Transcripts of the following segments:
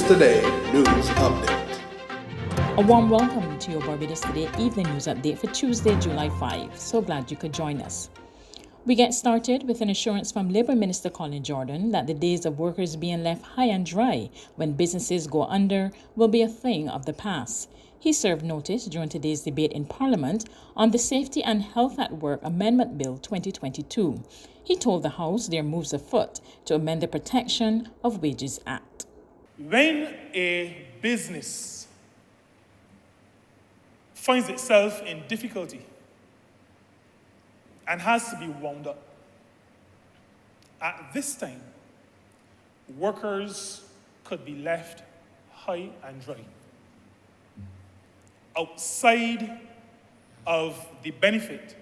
Today News Update. A warm welcome to your Barbados Today Evening News Update for Tuesday, July 5. So glad you could join us. We get started with an assurance from Labour Minister Colin Jordan that the days of workers being left high and dry when businesses go under will be a thing of the past. He served notice during today's debate in Parliament on the Safety and Health at Work Amendment Bill 2022. He told the House there are moves afoot to amend the Protection of Wages Act. When a business finds itself in difficulty and has to be wound up, at this time, workers could be left high and dry, outside of the benefit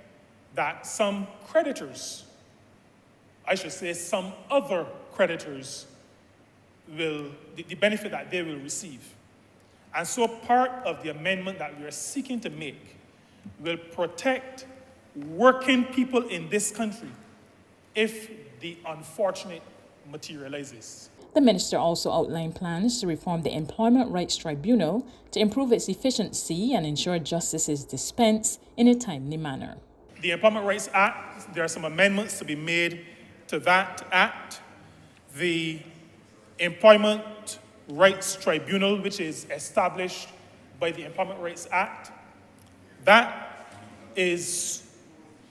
that some creditors, I should say some other creditors, the benefit that they will receive. And so part of the amendment that we are seeking to make will protect working people in this country if the unfortunate materializes. The minister also outlined plans to reform the Employment Rights Tribunal to improve its efficiency and ensure justice is dispensed in a timely manner. The Employment Rights Act, there are some amendments to be made to that act. The Employment Rights Tribunal, which is established by the Employment Rights Act, that is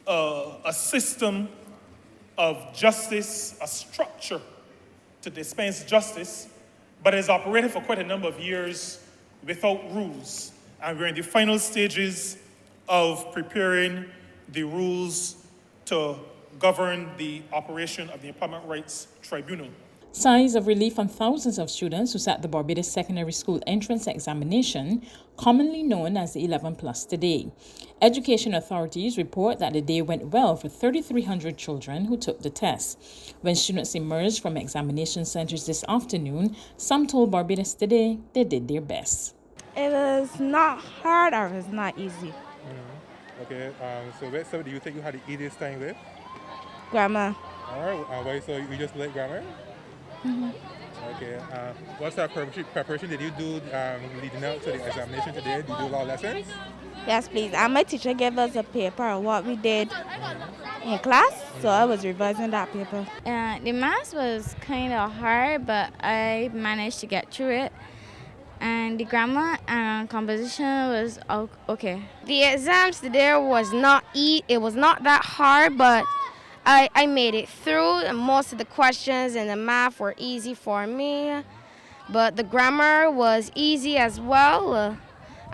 a system of justice, a structure to dispense justice, but has operated for quite a number of years without rules. And we're in the final stages of preparing the rules to govern the operation of the Employment Rights Tribunal. Signs of relief on thousands of students who sat the Barbados Secondary School entrance examination, commonly known as the 11 Plus today. Education authorities report that the day went well for 3,300 children who took the test. When students emerged from examination centers this afternoon, some told Barbados Today they did their best. It was not hard or it was not easy. Okay, so what subject do you think you had the easiest time with? Grammar. All right, why so you just like grammar? Okay, what sort of preparation did you do leading up to the examination today? Did you do a lot of lessons? Yes, please. And my teacher gave us a paper of what we did in class, so I was revising that paper. The math was kind of hard, but I managed to get through it. And the grammar and composition was okay. The exams today was not it was not that hard, but I made it through. Most of the questions and the math were easy for me, but the grammar was easy as well. And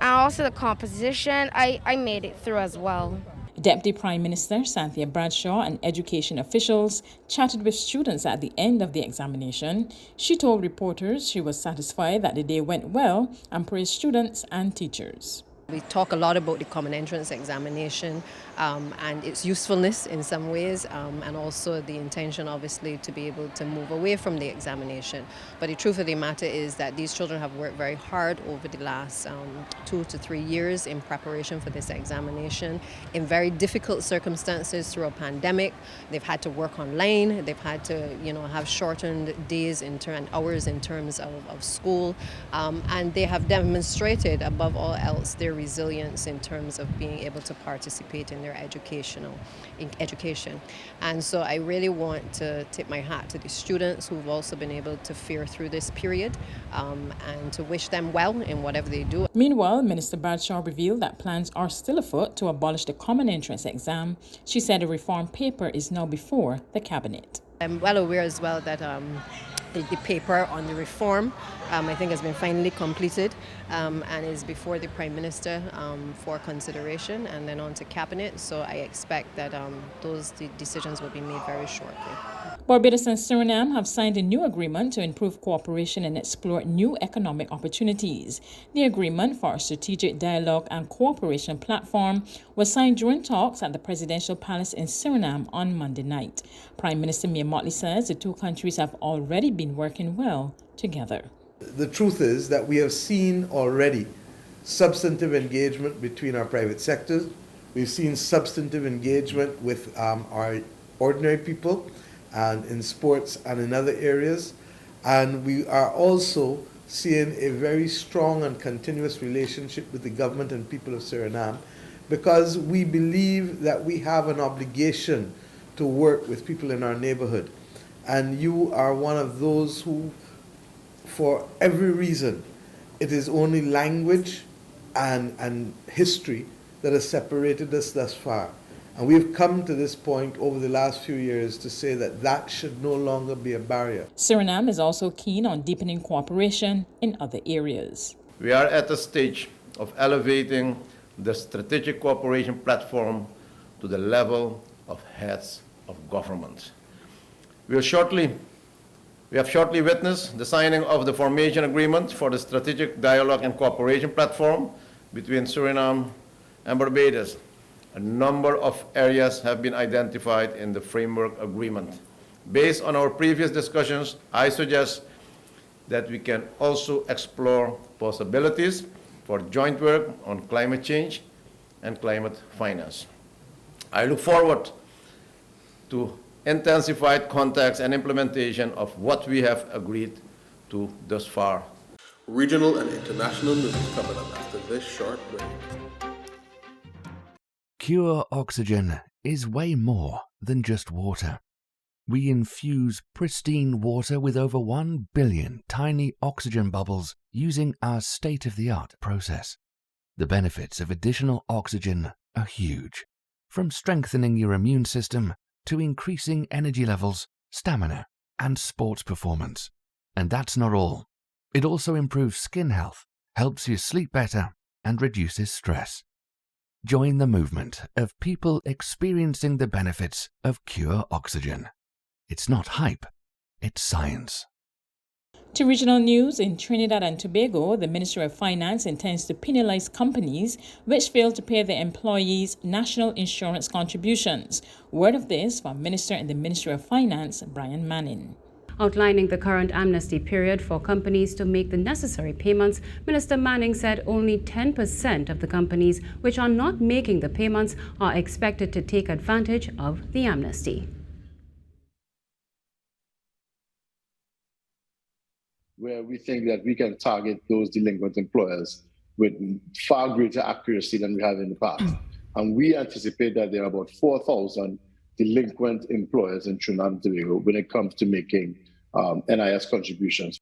also the composition, I made it through as well. Deputy Prime Minister Cynthia Bradshaw and education officials chatted with students at the end of the examination. She told reporters she was satisfied that the day went well and praised students and teachers. We talk a lot about the common entrance examination and its usefulness in some ways, and also the intention, obviously, to be able to move away from the examination. But the truth of the matter is that these children have worked very hard over the last 2 to 3 years in preparation for this examination in very difficult circumstances through a pandemic. They've had to work online. They've had to, have shortened days and hours in terms of school, and they have demonstrated, above all else, their resilience in terms of being able to participate in their education. And so I really want to tip my hat to the students who've also been able to fare through this period and to wish them well in whatever they do. Meanwhile, Minister Bradshaw revealed that plans are still afoot to abolish the common entrance exam. She said a reform paper is now before the Cabinet. I'm well aware as well that the paper on the reform, I think, has been finally completed and is before the Prime Minister for consideration and then on to Cabinet. So I expect that those decisions will be made very shortly. Barbados and Suriname have signed a new agreement to improve cooperation and explore new economic opportunities. The agreement for a strategic dialogue and cooperation platform was signed during talks at the Presidential Palace in Suriname on Monday night. Prime Minister Mia Motley says the two countries have already been working well together. The truth is that we have seen already substantive engagement between our private sectors. We've seen substantive engagement with our ordinary people and in sports and in other areas. And we are also seeing a very strong and continuous relationship with the government and people of Suriname, because we believe that we have an obligation to work with people in our neighborhood. And you are one of those who, for every reason, it is only language and history that has separated us thus far. And we've come to this point over the last few years to say that that should no longer be a barrier. Suriname is also keen on deepening cooperation in other areas. We are at a stage of elevating the strategic cooperation platform to the level of heads of government. We have shortly witnessed the signing of the formation agreement for the strategic dialogue and cooperation platform between Suriname and Barbados. A number of areas have been identified in the framework agreement. Based on our previous discussions, I suggest that we can also explore possibilities for joint work on climate change and climate finance. I look forward to intensified contacts and implementation of what we have agreed to thus far. Regional and international news coming up after this short break. Pure oxygen is way more than just water. We infuse pristine water with over 1 billion tiny oxygen bubbles using our state-of-the-art process. The benefits of additional oxygen are huge, from strengthening your immune system to increasing energy levels, stamina, and sports performance. And that's not all. It also improves skin health, helps you sleep better, and reduces stress. Join the movement of people experiencing the benefits of pure oxygen. It's not hype, it's science. To regional news, in Trinidad and Tobago, the Ministry of Finance intends to penalize companies which fail to pay their employees' national insurance contributions. Word of this from Minister in the Ministry of Finance, Brian Manning. Outlining the current amnesty period for companies to make the necessary payments, Minister Manning said only 10% of the companies which are not making the payments are expected to take advantage of the amnesty. Where we think that we can target those delinquent employers with far greater accuracy than we have in the past. And we anticipate that there are about 4,000 delinquent employers in Trinidad and Tobago when it comes to making NIS contributions.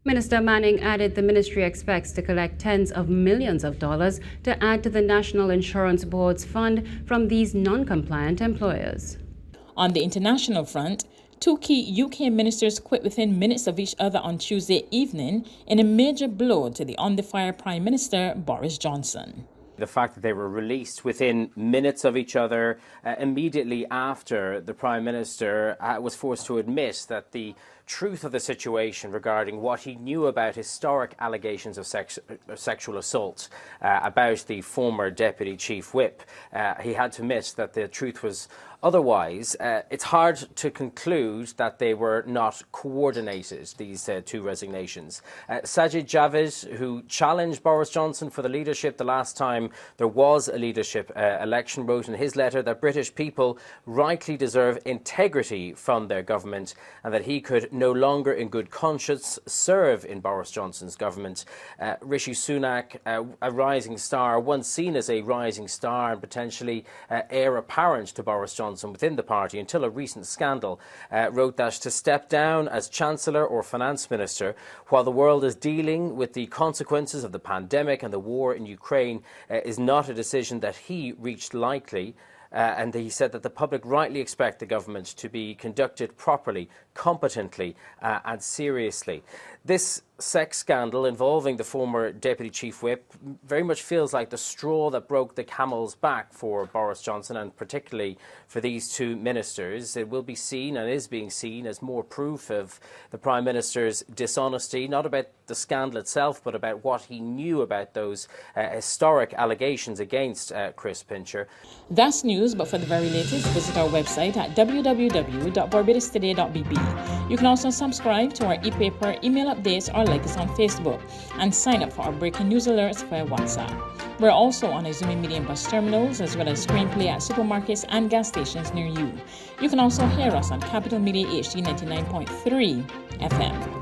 Minister Manning added the ministry expects to collect tens of millions of dollars to add to the National Insurance Board's fund from these non-compliant employers. On the international front, two key UK ministers quit within minutes of each other on Tuesday evening in a major blow to the on-the-fire Prime Minister Boris Johnson. The fact that they were released within minutes of each other immediately after the Prime Minister was forced to admit that the truth of the situation regarding what he knew about historic allegations of sexual assault about the former Deputy Chief Whip, he had to admit that the truth was otherwise. It's hard to conclude that they were not coordinated, these two resignations. Sajid Javid, who challenged Boris Johnson for the leadership the last time there was a leadership election, wrote in his letter that British people rightly deserve integrity from their government and that he could no longer in good conscience serve in Boris Johnson's government. Rishi Sunak, a rising star, once seen as a rising star and potentially heir apparent to Boris Johnson within the party until a recent scandal, wrote that to step down as Chancellor or Finance Minister while the world is dealing with the consequences of the pandemic and the war in Ukraine is not a decision that he reached lightly. And he said that the public rightly expect the government to be conducted properly, competently and seriously. This sex scandal involving the former Deputy Chief Whip very much feels like the straw that broke the camel's back for Boris Johnson and particularly for these two ministers. It will be seen and is being seen as more proof of the Prime Minister's dishonesty, not about the scandal itself, but about what he knew about those historic allegations against Chris Pincher. That's news, but for the very latest, visit our website at www.barbadostoday.bb. You can also subscribe to our e-paper, email updates, or like us on Facebook, and sign up for our breaking news alerts via WhatsApp. We're also on Azumi Media and bus terminals, as well as screenplay at supermarkets and gas stations near you. You can also hear us on Capital Media HD 99.3 FM.